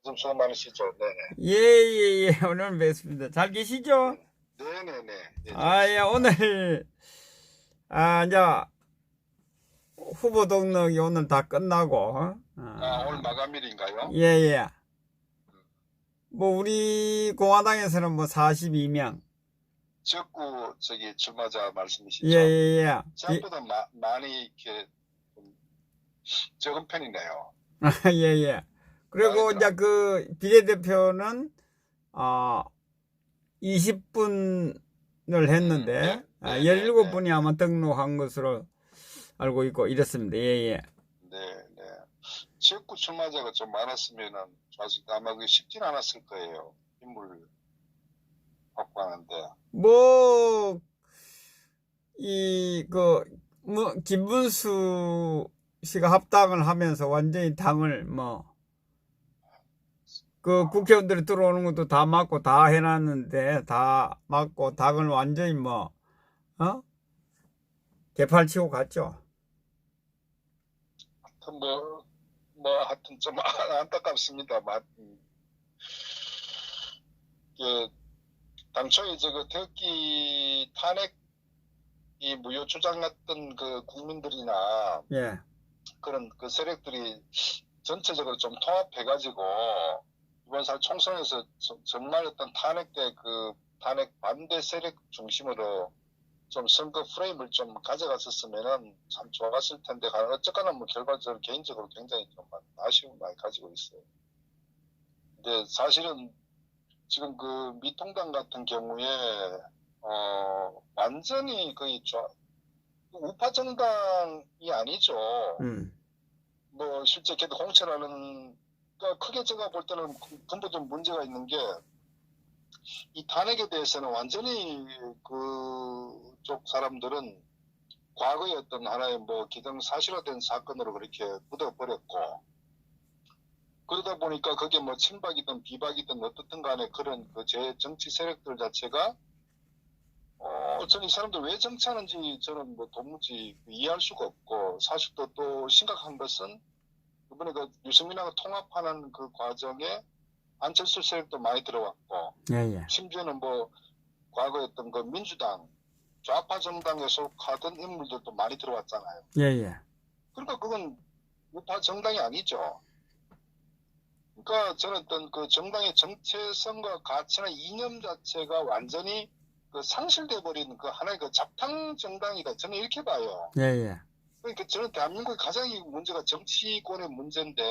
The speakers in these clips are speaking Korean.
좀 수고 많으시죠? 네네. 예, 예, 예. 오늘 뵙습니다. 잘 계시죠? 네네네. 네, 잘 아, 예, 있습니다. 오늘, 이제 후보 등록이 오늘 다 끝나고, 오늘 마감일인가요? 예, 예. 뭐, 우리 공화당에서는 뭐 42명. 지역구 출마자 예, 말씀이시죠? 예, 예. 생각보다 많이 이렇게 좀 적은 편이네요. 예, 예. 마음에 그리고 들어. 이제 그 비례대표는, 20분을 했는데, 네네네. 17분이 아마 등록한 것으로 알고 있고, 이렇습니다. 예, 예. 네네. 지역구 출마자가 좀 많았으면은 아직 아마 그 쉽진 않았을 거예요. 인물 확보하는데. 뭐, 김문수 씨가 합당을 하면서 완전히 당을 국회의원들이 들어오는 것도 다 막고 다 해놨는데, 다 막고 당을 완전히 개팔치고 갔죠. 하여튼 하여튼 좀 안타깝습니다. 그 당초에 그 태극기 탄핵이 무효 주장했던 그 국민들이나 예, 그런 그 세력들이 전체적으로 좀 통합해가지고 이번 살 총선에서 정말 어떤 탄핵 반대 세력 중심으로 좀 선거 프레임을 좀 가져갔었으면은 참 좋았을 텐데 어쨌거나 뭐 결과적으로 개인적으로 굉장히 좀 아쉬움을 많이 가지고 있어요. 근데 사실은 지금 그 미통당 같은 경우에 완전히 거의 우파 정당이 아니죠. 음, 뭐 실제 걔도 공천하는 그러니까 크게 제가 볼 때는 근본적 문제가 있는 게 이 탄핵에 대해서는 완전히 그쪽 사람들은 과거의 어떤 하나의 뭐 기정사실화된 사건으로 그렇게 묻어버렸고 그러다 보니까 그게 뭐 친박이든 비박이든 어떻든 간에 그런 그 제 정치 세력들 자체가 저는 이 사람들 왜 정치하는지 저는 뭐 도무지 이해할 수가 없고 사실 또 심각한 것은 이번에 그 유승민하고 통합하는 그 과정에 안철수 세력도 많이 들어왔고 예, 예, 심지어는 뭐 과거에 어떤 그 민주당 좌파 정당에 속하던 인물들도 많이 들어왔잖아요. 예, 예, 그러니까 그건 우파 정당이 아니죠. 그러니까 저는 어떤 그 정당의 정체성과 가치나 이념 자체가 완전히 그 상실돼 버린 그 하나의 그 잡탕 정당이다. 저는 이렇게 봐요. 예, 예, 그러니까 저는 대한민국의 가장 문제가 정치권의 문제인데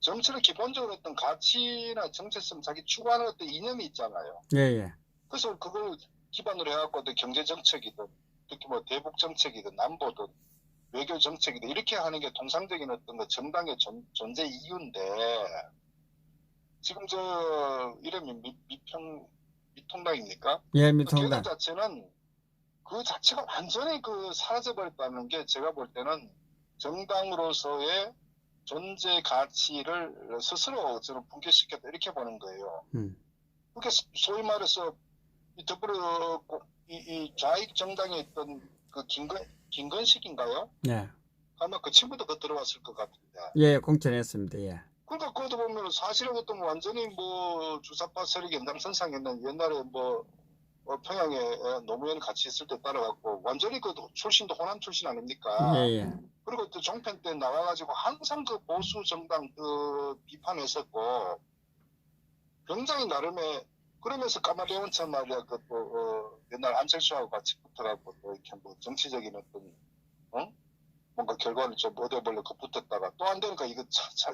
정치는 기본적으로 어떤 가치나 정체성 자기 추구하는 어떤 이념이 있잖아요. 예, 예, 그래서 그걸 기반으로 해갖고 어떤 경제 정책이든 특히 뭐 대북 정책이든 남보든 외교 정책이든 이렇게 하는 게 통상적인 어떤 그 정당의 존재 이유인데 지금 저 이름이 미통당입니까? 예, 그 걔들 미통당. 자체는 그 자체가 완전히 그 사라져버렸다는 게 제가 볼 때는 정당으로서의 존재 가치를 스스로 저는 붕괴시켰다 이렇게 보는 거예요. 음, 그게 소위 말해서 이 좌익 정당에 있던 그 김건식인가요? 예, 아마 그 친구도 그 들어왔을 것 같은데. 예, 공천했습니다. 예, 그러니까 그것도 보면 사실은 어떤 완전히 뭐 주사파 세력이 연장선상에는 옛날에 평양에 노무현 같이 있을 때 따라갔고 완전히 그 출신도 호남 출신 예, 아닙니까? 예, 그리고 또 종편 때 나와가지고 항상 그 보수 정당 그 비판했었고 굉장히 나름의 그러면서 까마대원처럼 말이야 옛날 안철수하고 같이 붙어갖고 또 이렇게 뭐 정치적인 어떤 뭔가 결과를 좀 얻어보려고 붙었다가 또 안 되니까 이거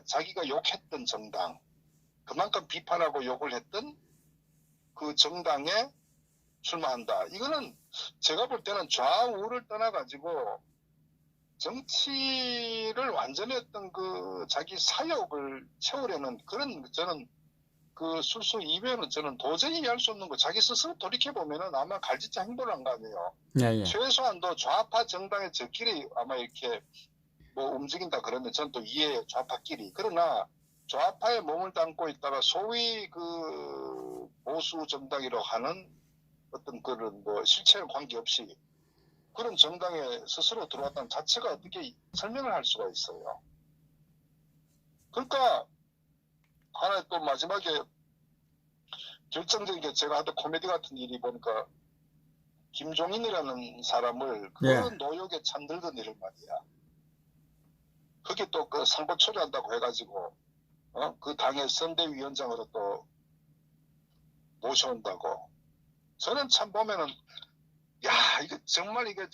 자기가 욕했던 정당 그만큼 비판하고 욕을 했던 그 정당에 출마한다. 이거는 제가 볼 때는 좌우를 떠나가지고 정치를 완전히 어떤 그 자기 사욕을 채우려는 그런 저는 그 술수 이외에는 저는 도저히 이해할 수 없는 거 자기 스스로 돌이켜보면은 아마 갈짓자 행보를 한 거 아니에요. 예, 예, 최소한도 좌파 정당의 저끼리 아마 이렇게 뭐 움직인다 그러면 저는 또 이해해요. 좌파끼리. 그러나 좌파에 몸을 담고 있다가 소위 그 보수 정당이라고 하는 어떤 그런 뭐 실체와 관계없이 그런 정당에 스스로 들어왔다는 자체가 어떻게 설명을 할 수가 있어요. 그러니까 하나 또 마지막에 결정적인 게 제가 하던 코미디 같은 일이 보니까 김종인이라는 사람을 그 예. 노역에 잠들던 일을 말이야. 거기 또 그 상부 처리한다고 해가지고 그 당의 선대위원장으로 또 모셔온다고. 저는 참 보면은 야 이거 정말 이거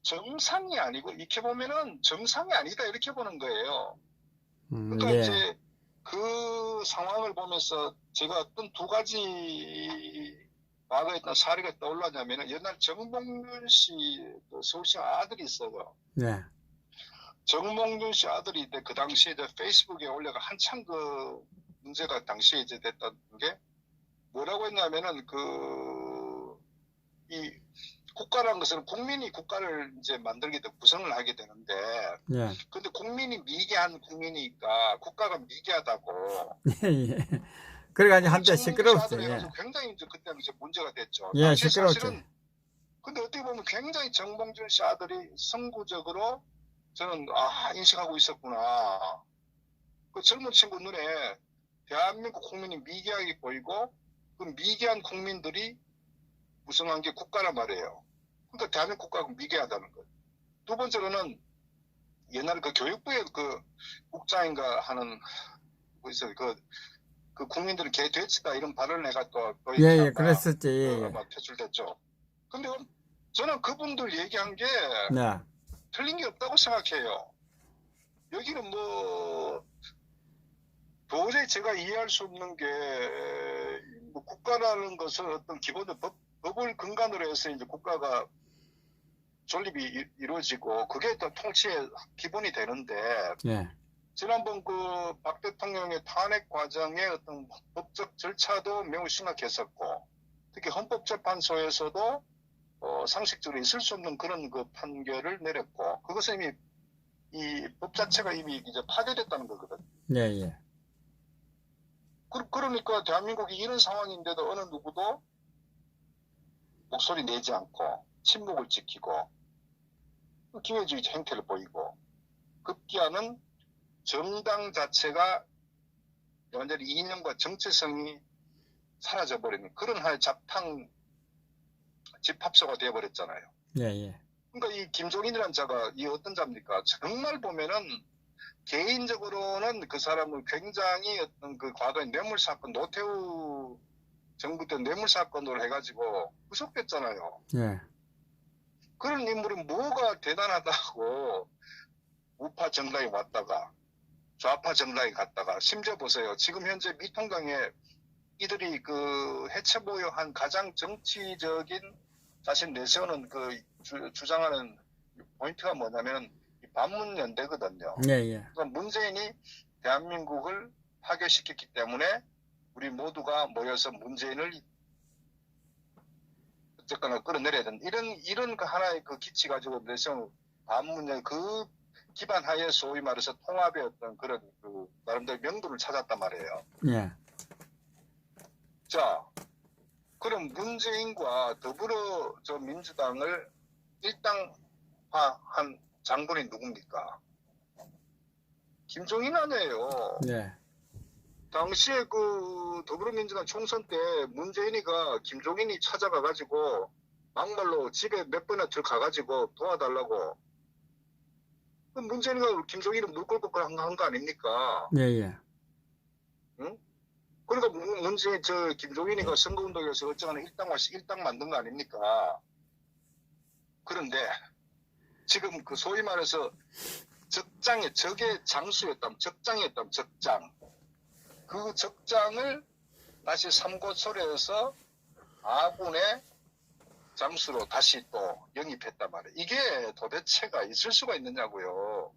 정상이 아니고 이렇게 보면은 정상이 아니다 이렇게 보는 거예요. 그러니까 예. 이제 그 상황을 보면서 제가 어떤 두 가지 과거에 있던 사례가 떠올랐냐면은 옛날 정몽준 씨 서울시장 아들이 있어요. 네. 정몽준 씨 아들이 그 당시에 이제 페이스북에 올려가 한참 그 문제가 당시에 이제 됐던 게 뭐라고 했냐면은 이 국가라는 것은 국민이 국가를 이제 만들게 되고 구성을 하게 되는데 예. 근데 국민이 미개한 국민이니까 국가가 미개하다고. 예. 그래가지고 한때 정몽준 씨 아들 시끄러웠어요. 예. 해가지고 굉장히 이제 그때 이제 문제가 됐죠. 예, 당시에 시끄러웠죠. 사실은 근데 어떻게 보면 굉장히 정몽준 씨 아들이 선구적으로 저는 인식하고 있었구나. 그 젊은 친구 눈에 대한민국 국민이 미개하게 보이고 그 미개한 국민들이 구성한 게 국가란 말이에요. 그러니까 대한민국 국가가 미개하다는 거예요. 두 번째로는 옛날에 그 교육부의 그 국장인가 하는 있어요. 그 국민들은 개돼지다 이런 발언을 해가 또 예, 그랬었지. 예. 아마 퇴출됐죠. 근데 저는 그분들 얘기한 게 네. 틀린 게 없다고 생각해요. 여기는 뭐 도저히 제가 이해할 수 없는 게 뭐 국가라는 것은 어떤 기본적 법을 근간으로 해서 이제 국가가 존립이 이루어지고 그게 또 통치의 기본이 되는데 예. 지난번 그 박 대통령의 탄핵 과정의 어떤 법적 절차도 매우 심각했었고 특히 헌법재판소에서도 상식적으로 있을 수 없는 그런 그 판결을 내렸고 그것은 이미 이 법 자체가 이미 이제 파괴됐다는 거거든. 예, 예. 그러니까 대한민국이 이런 상황인데도 어느 누구도 목소리 내지 않고 침묵을 지키고 기회주의 행태를 보이고 급기야는 정당 자체가 완전히 이념과 정체성이 사라져버리는 그런 하나의 잡탕 집합소가 되어버렸잖아요. 예, 예. 그러니까 이 김종인이라는 자가 이 어떤 자입니까? 정말 보면은 개인적으로는 그 사람은 굉장히 어떤 그 과거의 뇌물사건 노태우 정부 때 뇌물사건으로 해가지고 구속됐잖아요. 예. 그런 인물이 뭐가 대단하다고 우파 정당에 왔다가 좌파 정당에 갔다가 심지어 보세요. 지금 현재 미통당에 이들이 그 해체 보유한 가장 정치적인 자신 내세우는 그 주장하는 포인트가 뭐냐면 반문연대거든요. 예, 예. 그러니까 문재인이 대한민국을 파괴시켰기 때문에 우리 모두가 모여서 문재인을 어쨌거나 끌어내려야 된다. 이런 그 하나의 그 기치 가지고 내세운 반문연 그 기반 하에 소위 말해서 통합의 어떤 그런 그 나름대로 명분을 찾았단 말이에요. 예. 자, 그럼 문재인과 더불어 민주당을 일당화한 장본이 누굽니까? 김종인 아니에요. 네. 당시에 그 더불어민주당 총선 때 문재인이가 김종인이 찾아가가지고 막말로 집에 몇 번이나 들어가가지고 도와달라고. 그럼 문재인이가 김종인은 물걸고 한 거 아닙니까? 예, 예. 응? 그러니까 문재인 김종인이가 선거운동에서 어쩌거나 일당 만든 거 아닙니까? 그런데 지금 그 소위 말해서 적의 장수였다면 적장. 그 적장을 다시 삼고초려해서 아군의 장수로 다시 또 영입했단 말이에요. 이게 도대체가 있을 수가 있느냐고요.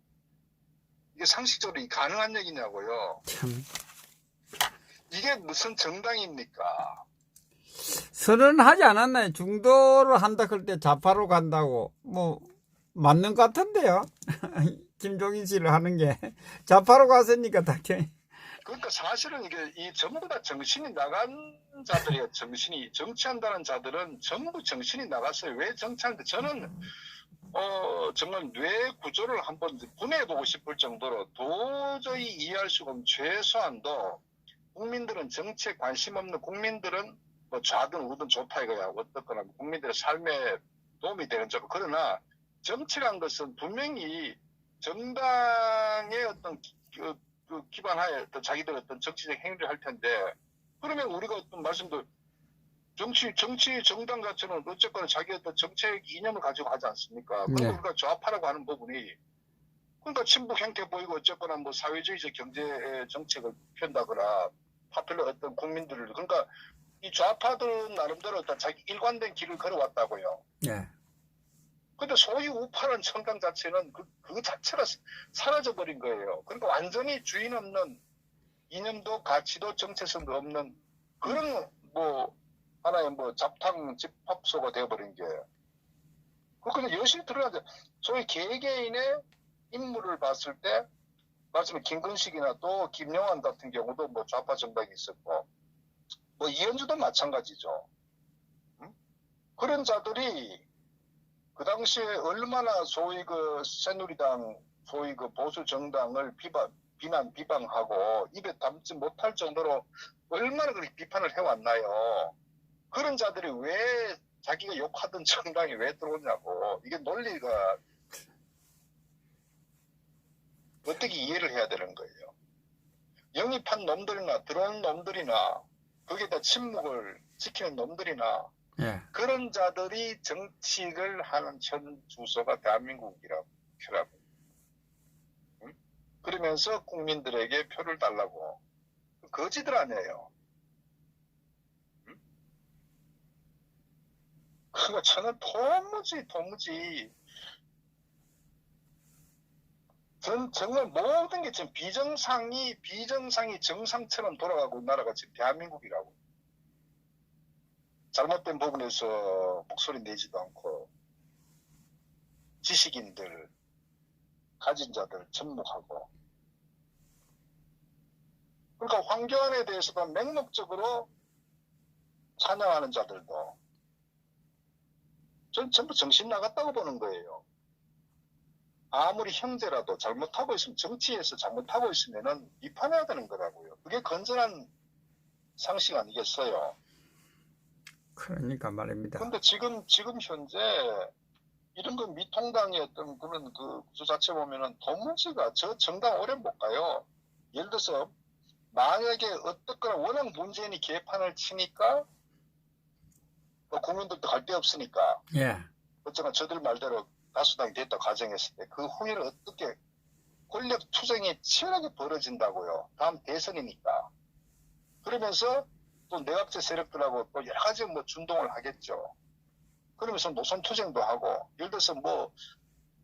이게 상식적으로 가능한 얘기냐고요. 참. 이게 무슨 정당입니까? 선언하지 않았나요? 중도로 한다 그럴 때 좌파로 간다고. 뭐, 맞는 것 같은데요? 김종인 씨를 하는 게. 좌파로 갔으니까 당연히. 그러니까 사실은 이게 전부 다 정신이 나간 자들이에요. 정치한다는 자들은 전부 정신이 나갔어요. 왜 정치하는데 저는 정말 뇌 구조를 한번 분해해보고 싶을 정도로 도저히 이해할 수가 없는 최소한도 국민들은 정치에 관심 없는 국민들은 뭐 좌든 우든 좋다 이거야. 어떻거나 국민들의 삶에 도움이 되는 쪽. 그러나 정치란 것은 분명히 정당의 어떤 그 기반하에 어떤 자기들 어떤 정치적 행위를 할 텐데, 그러면 우리가 어떤 말씀도 정치 정당 자체는 어쨌거나 자기 어떤 정책 이념을 가지고 하지 않습니까? 네. 그러니까 우리가 좌파라고 하는 부분이, 그러니까 친북 형태 보이고 어쨌거나 뭐 사회주의적 경제 정책을 편다거나 파퓰러 어떤 국민들을, 그러니까 이 좌파들은 나름대로 어떤 자기 일관된 길을 걸어왔다고요. 예. 근데 소위 우파라는 정당 자체는 그 자체가 사라져버린 거예요. 그러니까 완전히 주인 없는, 이념도 가치도 정체성도 없는 그런 뭐 하나의 뭐 잡탕 집합소가 되어버린 게, 그렇게 여실히 드러나죠. 소위 개개인의 인물을 봤을 때, 말씀에 김근식이나 또 김영환 같은 경우도 뭐 좌파 정당이 있었고, 뭐 이현주도 마찬가지죠. 응? 그런 자들이 그 당시에 얼마나 소위 그 새누리당, 소위 그 보수 정당을 비방하고 입에 담지 못할 정도로 얼마나 그렇게 비판을 해왔나요? 그런 자들이 왜 자기가 욕하던 정당에 왜 들어오냐고. 이게 논리가 어떻게 이해를 해야 되는 거예요. 영입한 놈들이나 들어온 놈들이나 거기다 침묵을 지키는 놈들이나 예. 그런 자들이 정치를 하는 현 주소가 대한민국이라고. 응? 그러면서 국민들에게 표를 달라고. 거지들 아니에요. 응? 그거 저는 도무지 정말 모든 게 지금 비정상이 정상처럼 돌아가고 있는 나라가 지금 대한민국이라고. 잘못된 부분에서 목소리 내지도 않고 지식인들, 가진 자들 접목하고. 그러니까 황교안에 대해서도 맹목적으로 찬양하는 자들도 전 전부 정신 나갔다고 보는 거예요. 아무리 형제라도 잘못하고 있으면, 정치에서 잘못하고 있으면은 비판해야 되는 거라고요. 그게 건전한 상식 아니겠어요? 그러니까 말입니다. 근데 지금 현재 이런 거 미통당의 어떤 그런 그 구조 자체 보면은 도무지가 저 정당 오래 못 가요. 예를 들어서 만약에 어떻거나 워낙 문재인이 개판을 치니까 뭐 국민들도 갈 데 없으니까 예. 어쨌거나 저들 말대로 다수당이 됐다 가정했을 때 그 후에는 어떻게 권력 투쟁이 치열하게 벌어진다고요. 다음 대선이니까. 그러면서 또 내각제 세력들하고 또 여러 가지 뭐 준동을 하겠죠. 그러면서 노선 투쟁도 하고, 예를 들어서 뭐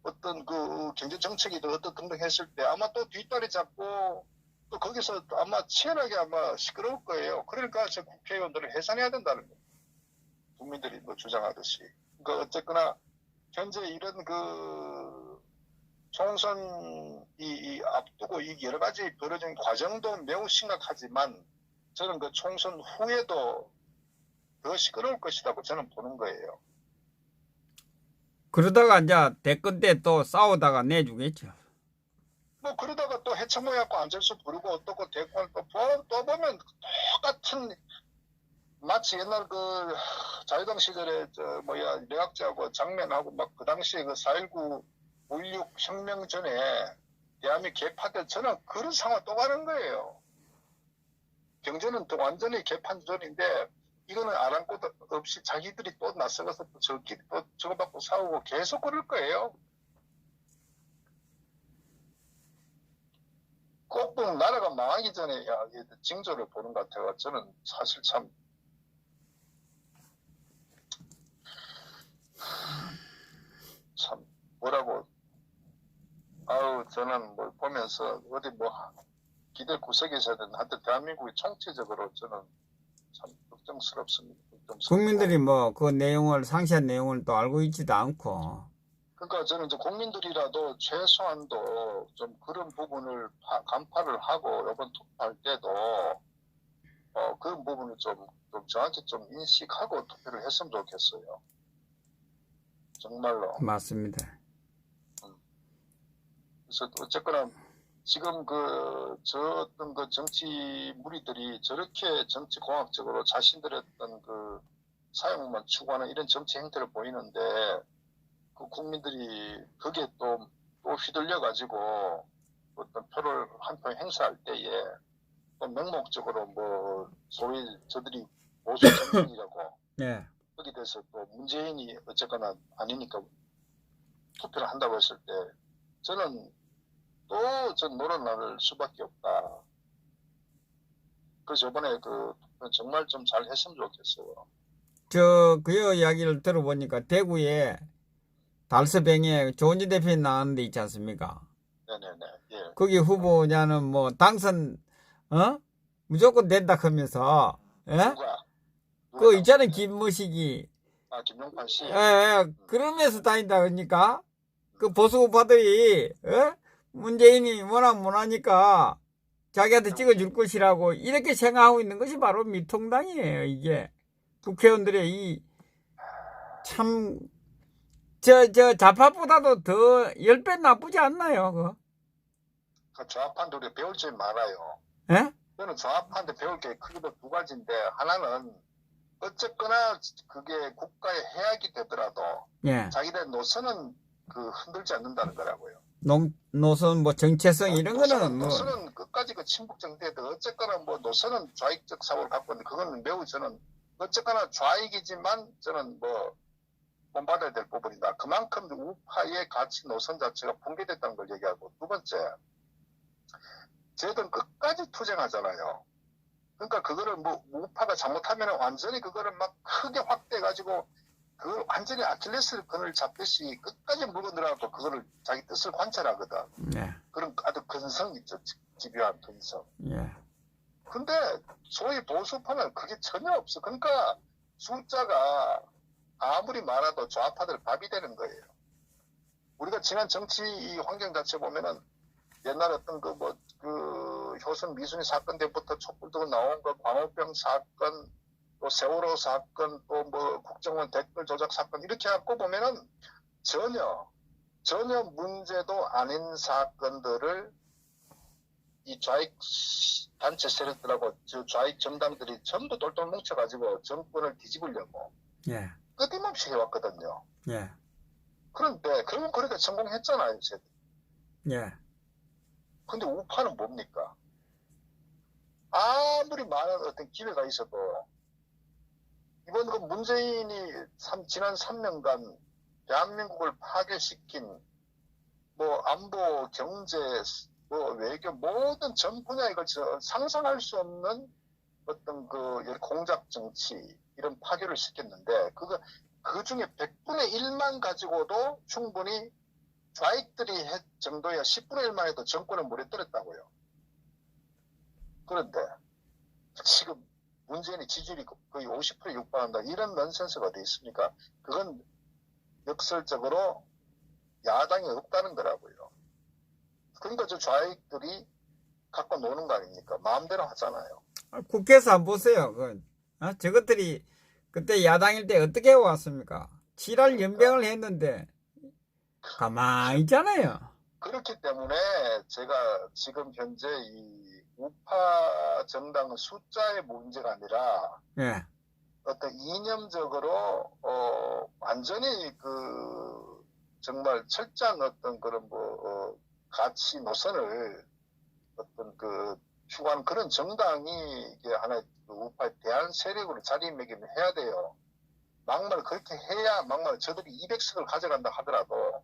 어떤 그 경제 정책이든 어떤 등등 했을 때 아마 또 뒷다리 잡고 또 거기서 또 아마 치열하게 아마 시끄러울 거예요. 그러니까 저 국회의원들을 해산해야 된다는 거예요. 국민들이 뭐 주장하듯이. 그러니까 어쨌거나 현재 이런 그 총선 이 앞두고 이 여러 가지 벌어진 과정도 매우 심각하지만 저는 그 총선 후에도 더 시끄러울 것이라고 저는 보는 거예요. 그러다가 이제 대권 때 또 싸우다가 내주겠죠. 뭐 그러다가 또 해쳐모여갖고 안철수 부르고 어떻고 대권 또 보면 똑같은, 마치 옛날 그 자유당 시절에 저 뭐야 내각제하고 장면하고 막 그 당시에 그 4.19 5.16 혁명 전에 대한민국 개파들, 저는 그런 상황 또 가는 거예요. 경제는 또 완전히 개판전인데 이거는 아랑곳 없이 자기들이 또 나서가서 또 저끼리 또 저거 받고 싸우고 계속 그럴 거예요. 꼭 나라가 망하기 전에 징조를 보는 것 같아요. 저는 사실 참 뭐라고, 아우 저는 뭐 보면서 어디 뭐 기대 구석에서든 하여튼 대한민국이 총체적으로 저는 참 걱정스럽습니다. 국민들이 뭐 그 내용을, 상세한 내용을 또 알고 있지도 않고. 그러니까 저는 이제 국민들이라도 최소한도 좀 그런 부분을 간파를 하고 이번 투표할 때도 그런 부분을 좀 정확히 좀 인식하고 투표를 했으면 좋겠어요. 정말로. 맞습니다. 그래서 어쨌거나 지금 어떤 정치 무리들이 저렇게 정치공학적으로 자신들의 어떤 사용만 추구하는 이런 정치 행태를 보이는데, 국민들이 거기에 또 휘둘려가지고 어떤 표를 한 표 행사할 때에 또 맹목적으로 소위 저들이 보수 정당이라고 예. 거기에 대해서 또 문재인이 어쨌거나 아니니까 투표를 한다고 했을 때 저는 또 노련할 수밖에 없다. 그래서 이번에 정말 좀 잘 했으면 좋겠어요. 그 이야기를 들어보니까 대구에 달서병에 조은지 대표님 나왔는 데 있지 않습니까? 네네네. 예. 거기 후보냐는 뭐 당선 무조건 된다 하면서 예? 누가 그 있잖아요 나왔는데? 김무식이 김용판 씨. 예, 그러면서 다닌다 그러니까 그 보수 우파들이 문재인이 워낙 못하니까 자기한테 찍어줄 것이라고 이렇게 생각하고 있는 것이 바로 미통당이에요. 이게 국회의원들의 이 참 좌파보다도 더 10배 나쁘지 않나요? 좌파한테 우리 배울 점이 많아요. 예? 저는 좌파한테 배울 게 크게도 두 가지인데, 하나는 어쨌거나 그게 국가의 해악이 되더라도 예. 자기들 노선은 흔들지 않는다는 거라고요. 노선 뭐 정체성 이런 거는 뭐 노선은 끝까지 친북 정대도 어쨌거나 노선은 좌익적 사고를 갖고 있는데, 그건 매우 저는 어쨌거나 좌익이지만 저는 본받아야 될 부분이다. 그만큼 우파의 가치 노선 자체가 붕괴됐다는 걸 얘기하고, 두 번째, 쟤들은 끝까지 투쟁하잖아요. 그러니까 그거를 우파가 잘못하면 완전히 그거를 막 크게 확대해가지고 완전히 아킬레스건을 잡듯이 끝까지 물고 들어가고 그거를 자기 뜻을 관찰하거든. 예. 그런 아주 근성이 있죠. 집요한 근성. 예. 근데 소위 보수파는 그게 전혀 없어. 그러니까 숫자가 아무리 많아도 좌파들 밥이 되는 거예요. 우리가 지난 정치 이 환경 자체 보면은 옛날 어떤 효순 미순이 사건 때부터 촛불 들고 나온 광우병 사건, 또 세월호 사건, 또 국정원 댓글 조작 사건 이렇게 갖고 보면은 전혀 문제도 아닌 사건들을 이 좌익 단체 세력들하고 좌익 정당들이 전부 똘똘 뭉쳐가지고 정권을 뒤집으려고 예. 끊임없이 해왔거든요. 예. 그런데 결국 그렇게 성공했잖아요. 예. 근데 우파는 뭡니까? 아무리 많은 어떤 기회가 있어도 이번 문재인이 지난 3년간 대한민국을 파괴시킨 안보, 경제, 외교 모든 전 분야에 걸쳐 상상할 수 없는 어떤 공작 정치 이런 파괴를 시켰는데 그 중에 100분의 1만 가지고도 충분히 좌익들이 정도야 10분의 1만 해도 정권을 물에 떨었다고요. 그런데 지금 문재인의 지지율이 거의 50%에 육박한다. 이런 넌센스가 어디 있습니까? 그건 역설적으로 야당이 없다는 거라고요. 그러니까 저 좌익들이 갖고 노는 거 아닙니까? 마음대로 하잖아요. 국회에서 한번 보세요. 저것들이 그때 야당일 때 어떻게 해왔습니까? 지랄 연병을 했는데 가만히 있잖아요. 그렇기 때문에 제가 지금 현재 이 우파 정당은 숫자의 문제가 아니라 예. 어떤 이념적으로 완전히 정말 철저한 어떤 그런 가치 노선을 어떤 추구하는 그런 정당이 이게 하나의 우파의 대한 세력으로 자리매김을 해야 돼요. 막말 그렇게 해야 막말 저들이 200석을 가져간다 하더라도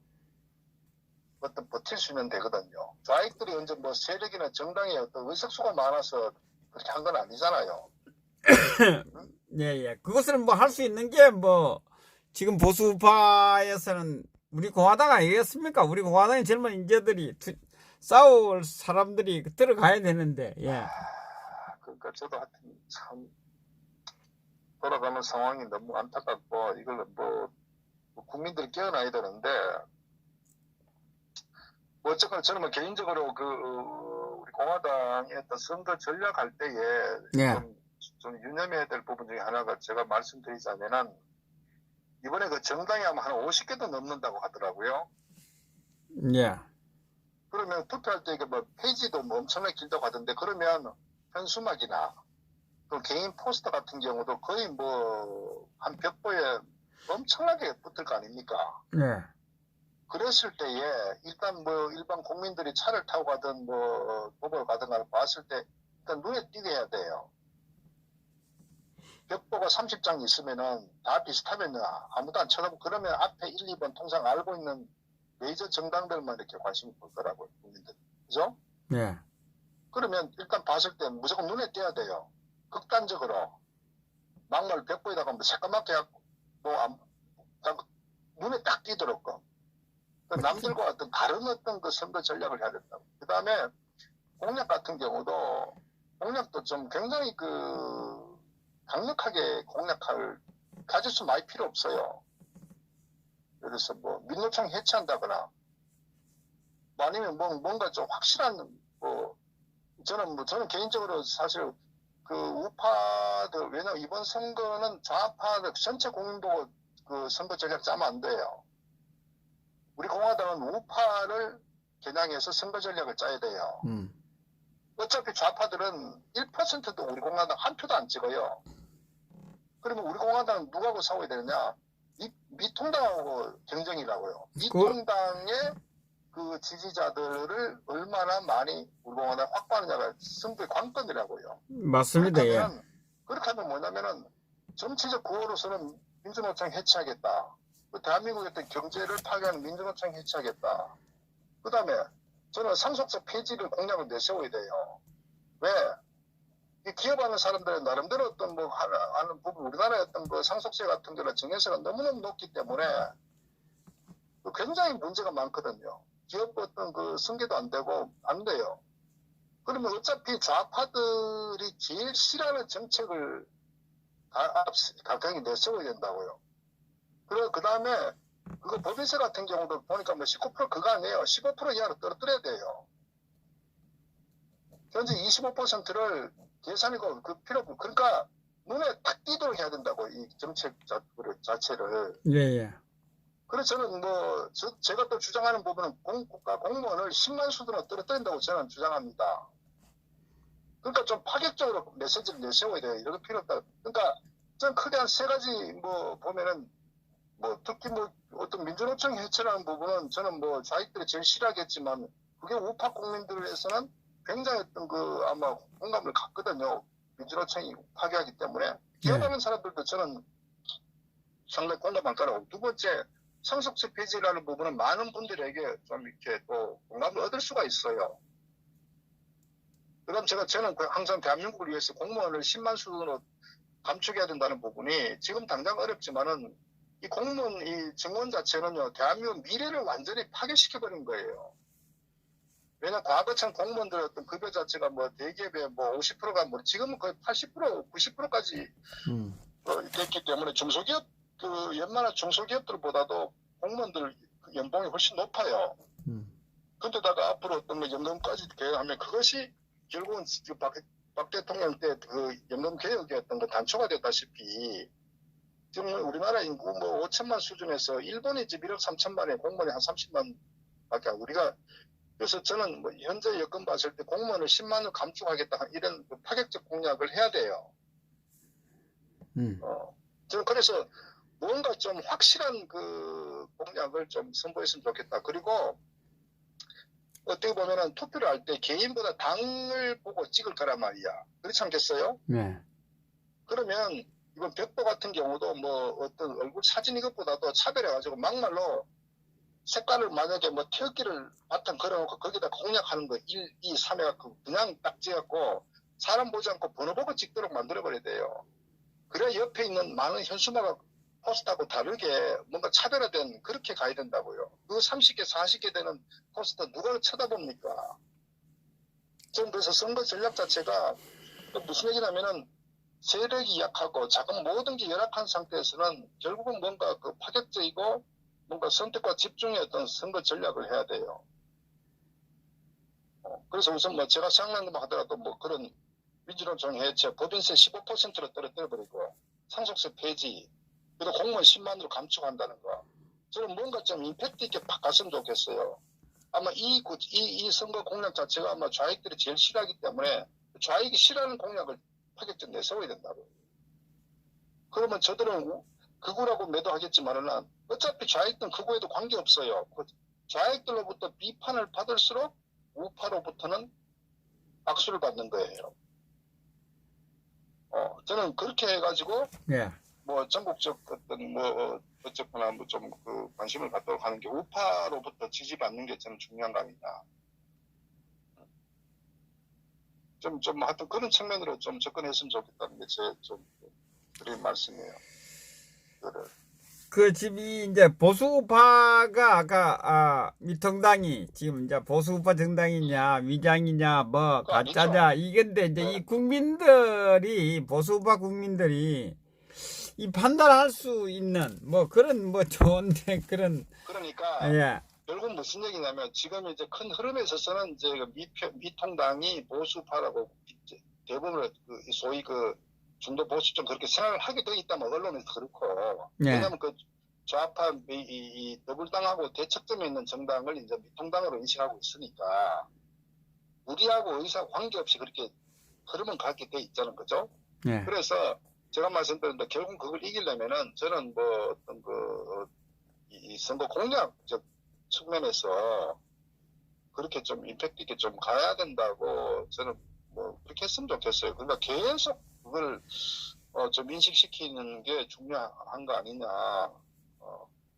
어떤 버틸 수 있는 되거든요. 좌익들이 언제 세력이나 정당에 어떤 의석수가 많아서 그렇게 한 건 아니잖아요. 응? 예. 그것을 할 수 있는 게 지금 보수파에서는 우리 공화당 아니겠습니까? 우리 공화당의 젊은 인재들이 싸울 사람들이 들어가야 되는데, 예. 그러니까 저도 하여튼 참 돌아가는 상황이 너무 안타깝고 이걸 국민들이 깨어나야 되는데 어쨌거나 저는 개인적으로 우리 공화당의 어떤 선거 전략할 때에 예. 좀 유념해야 될 부분 중에 하나가 제가 말씀드리자면은 이번에 정당이 아마 한 50개도 넘는다고 하더라고요. 예. 그러면 투표할 때 이게 뭐 페이지도 뭐 엄청나게 길다고 하던데, 그러면 현수막이나 또 개인 포스터 같은 경우도 거의 뭐 한 벽보에 엄청나게 붙을 거 아닙니까? 예. 그랬을 때에 일단 뭐 일반 국민들이 차를 타고 가든 뭐 도보를 가든 간에 봤을 때 일단 눈에 띄게 해야 돼요. 벽보가 30장 있으면은 다 비슷하면은 아무도 안 쳐다보고, 그러면 앞에 1, 2번 통상 알고 있는 메이저 정당들만 이렇게 관심이 볼 거라고요, 국민들. 그죠? 예. 그러면 일단 봤을 때 무조건 눈에 띄어야 돼요. 극단적으로. 막말 벽보에다가 뭐 새까맣게 하고, 딱 눈에 딱 띄도록. 남들과 어떤 다른 어떤 그 선거 전략을 해야 된다고. 그 다음에 공약 같은 경우도, 공약도 좀 굉장히 그, 강력하게 가질 수 많이 필요 없어요. 그래서 뭐, 민노총 해체한다거나, 뭐 아니면 뭔가 좀 확실한, 저는 개인적으로 사실 그 우파들, 왜냐면 이번 선거는 좌파들 전체 국민 보고 그 선거 전략 짜면 안 돼요. 우리 공화당은 우파를 겨냥해서 선거 전략을 짜야 돼요. 어차피 좌파들은 1%도 우리 공화당 한 표도 안 찍어요. 그러면 우리 공화당은 누구하고 싸워야 되느냐? 미통당하고 경쟁이라고요. 미통당의 그 지지자들을 얼마나 많이 우리 공화당 확보하느냐가 승부의 관건이라고요. 맞습니다. 그렇게 하면 뭐냐면은 정치적 구호로서는 민주노총 해체하겠다. 대한민국의 어떤 경제를 파괴하는 민주노총 해체하겠다. 그 다음에 저는 상속세 폐지를 공약을 내세워야 돼요. 왜? 이 기업하는 사람들은 나름대로 어떤 뭐 하는 부분, 우리나라의 어떤 그 상속세 같은 경우는 정해서가 너무너무 높기 때문에 굉장히 문제가 많거든요. 기업 어떤 그 승계도 안 되고 안 돼요. 그러면 어차피 좌파들이 제일 싫어하는 정책을 각각이 내세워야 된다고요. 그리고 그 다음에 그거 법인세 같은 경우도 보니까 뭐 19% 그거 아니에요. 15% 이하로 떨어뜨려야 돼요. 현재 25%를 계산이고 그 필요 없고, 그러니까 눈에 딱 띄도록 해야 된다고, 이 정책 자체를. 예. 그래서 저는 제가 또 주장하는 부분은 국가 공무원을 10만 수준으로 떨어뜨린다고 저는 주장합니다. 그러니까 좀 파격적으로 메시지를 내세워야 돼요. 이런 거 필요 없다. 그러니까 저는 크게 한 세 가지 보면은 특히 어떤 민주노총 해체라는 부분은 저는 좌익들이 제일 싫어하겠지만 그게 우파 국민들에서는 굉장히 어떤 아마 공감을 갖거든요. 민주노총이 파괴하기 때문에. 기업하는 사람들도 저는 상당히 공감할 거라고. 두 번째, 상속세 폐지라는 부분은 많은 분들에게 좀 이렇게 또 공감을 얻을 수가 있어요. 그다음 저는 항상 대한민국을 위해서 공무원을 10만 수준으로 감축해야 된다는 부분이 지금 당장 어렵지만은 이 공무원 이 정원 자체는요, 대한민국 미래를 완전히 파괴시켜버린 거예요. 왜냐, 과거처럼 공무원들 어떤 급여 자체가 대기업의 50%가 지금은 거의 80%, 90%까지 됐기 때문에 중소기업, 웬만한 중소기업들보다도 공무원들 연봉이 훨씬 높아요. 근데다가 앞으로 어떤 연금까지 개혁하면 그것이 결국은 박 대통령 때 그 연금 개혁이었던 거 단초가 됐다시피 지금 우리나라 인구 5천만 수준에서 일본이 지금 1억 3천만에 공무원이 한 30만 밖에 우리가 그래서 저는 현재 여건 봤을 때 공무원을 10만을 감축하겠다 이런 파격적 공약을 해야 돼요. 저는 그래서 뭔가 좀 확실한 그 공약을 좀 선보였으면 좋겠다. 그리고 어떻게 보면은 투표를 할 때 개인보다 당을 보고 찍을 거란 말이야. 그렇지 않겠어요? 네. 그러면 이번 벽보 같은 경우도 어떤 얼굴 사진 이것보다도 차별해가지고 막말로 색깔을 만약에 태극기를 바탕 걸어놓고 거기다 공약하는 거 1, 2, 3 해갖고 그냥 딱 찍어갖고 사람 보지 않고 번호 보고 찍도록 만들어버려야 돼요. 그래야 옆에 있는 많은 현수막 포스터하고 다르게 뭔가 차별화된 그렇게 가야 된다고요. 그 30개, 40개 되는 포스터 누가 쳐다봅니까? 저는 그래서 선거 전략 자체가 무슨 얘기냐면은 세력이 약하고 자금 모든 게 열악한 상태에서는 결국은 뭔가 그 파격적이고 뭔가 선택과 집중의 어떤 선거 전략을 해야 돼요. 그래서 우선 제가 생각나는 거 하더라도 그런 민주노총 해체, 법인세 15%로 떨어뜨려버리고 상속세 폐지, 그리고 공무원 10만으로 감축한다는 거. 저는 뭔가 좀 임팩트 있게 바꿨으면 좋겠어요. 아마 이 선거 공약 자체가 아마 좌익들이 제일 싫어하기 때문에 좌익이 싫어하는 공약을 파격적 내세워야 된다고. 그러면 저들은 극우라고 매도하겠지만은 어차피 좌익들은 극우에도 관계없어요. 좌익들로부터 비판을 받을수록 우파로부터는 박수를 받는 거예요. 저는 그렇게 해가지고 예. 뭐 전국적 어떤 뭐 어쨌거나 뭐 좀 그 관심을 갖도록 하는 게 우파로부터 지지받는 게 저는 중요한 거 아니냐. 좀 하여튼 그런 측면으로 좀 접근했으면 좋겠다는 게 제 좀 그런 말씀이에요. 그 집이 이제 보수우파가 아까 미통당이 지금 이제 보수우파 정당이냐 위장이냐 뭐 그거 아니죠. 가짜냐 이건데 이제 네. 이 국민들이 보수우파 국민들이 이 판단할 수 있는 뭐 그런 뭐 좋은데 그런 그러니까 예. 결국 무슨 얘기냐면 지금 이제 큰 흐름에 있어서는 이제 미통당이 보수파라고 대부분 소위 중도 보수 좀 그렇게 생각을 하게 돼 있다면 언론에서 그렇고 예. 왜냐하면 좌파 이 더불당하고 대척점에 있는 정당을 이제 미통당으로 인식하고 있으니까 우리하고 의사 관계없이 그렇게 흐름은 갖게 돼 있자는 거죠. 예. 그래서 제가 말씀드렸는데 결국 그걸 이기려면은 저는 뭐 어떤 이 선거 공약적 측면에서 그렇게 좀 임팩트 있게 좀 가야 된다고 저는 뭐 그렇게 했으면 좋겠어요. 그러니까 계속 그걸 좀 인식시키는 게 중요한 거 아니냐.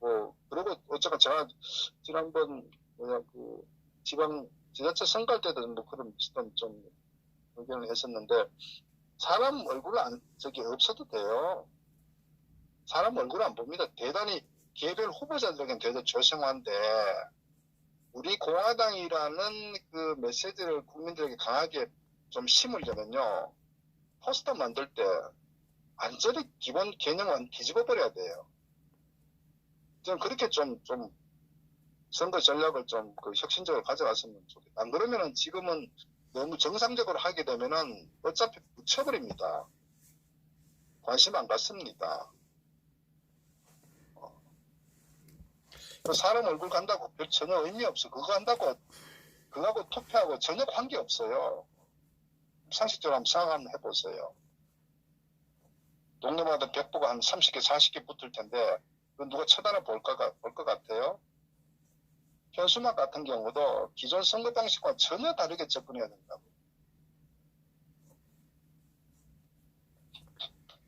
뭐 그리고 어쨌든 제가 지난번 지자체 선거할 때도 뭐 그런 비슷한 좀 의견을 했었는데 사람 얼굴 없어도 돼요. 사람 얼굴 안 봅니다. 대단히 개별 후보자들에게는 되게 죄송한데 우리 공화당이라는 그 메시지를 국민들에게 강하게 좀 심으려면요. 포스터 만들 때 완전히 기본 개념은 뒤집어 버려야 돼요. 저는 그렇게 좀 선거 전략을 좀 혁신적으로 가져갔으면 좋겠다. 안 그러면은 지금은 너무 정상적으로 하게 되면은 어차피 묻혀버립니다. 관심 안 갖습니다. 사람 얼굴 간다고 전혀 의미 없어. 그거 한다고 그거하고 투표하고 전혀 관계 없어요. 상식적으로 한번 생각 한번 해보세요. 동네마다 벽보가 한 30개, 40개 붙을 텐데 그 누가 쳐다나 볼 것 같아요? 현수막 같은 경우도 기존 선거 방식과 전혀 다르게 접근해야 된다고.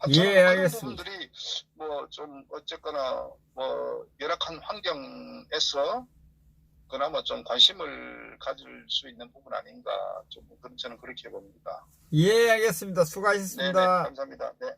예, 그런 알겠습니다. 부분들이 뭐 좀 어쨌거나 뭐 열악한 환경에서 그나마 좀 관심을 가질 수 있는 부분 아닌가 좀 저는 그렇게 봅니다. 예, 알겠습니다. 네네 수고하셨습니다. 감사합니다. 네.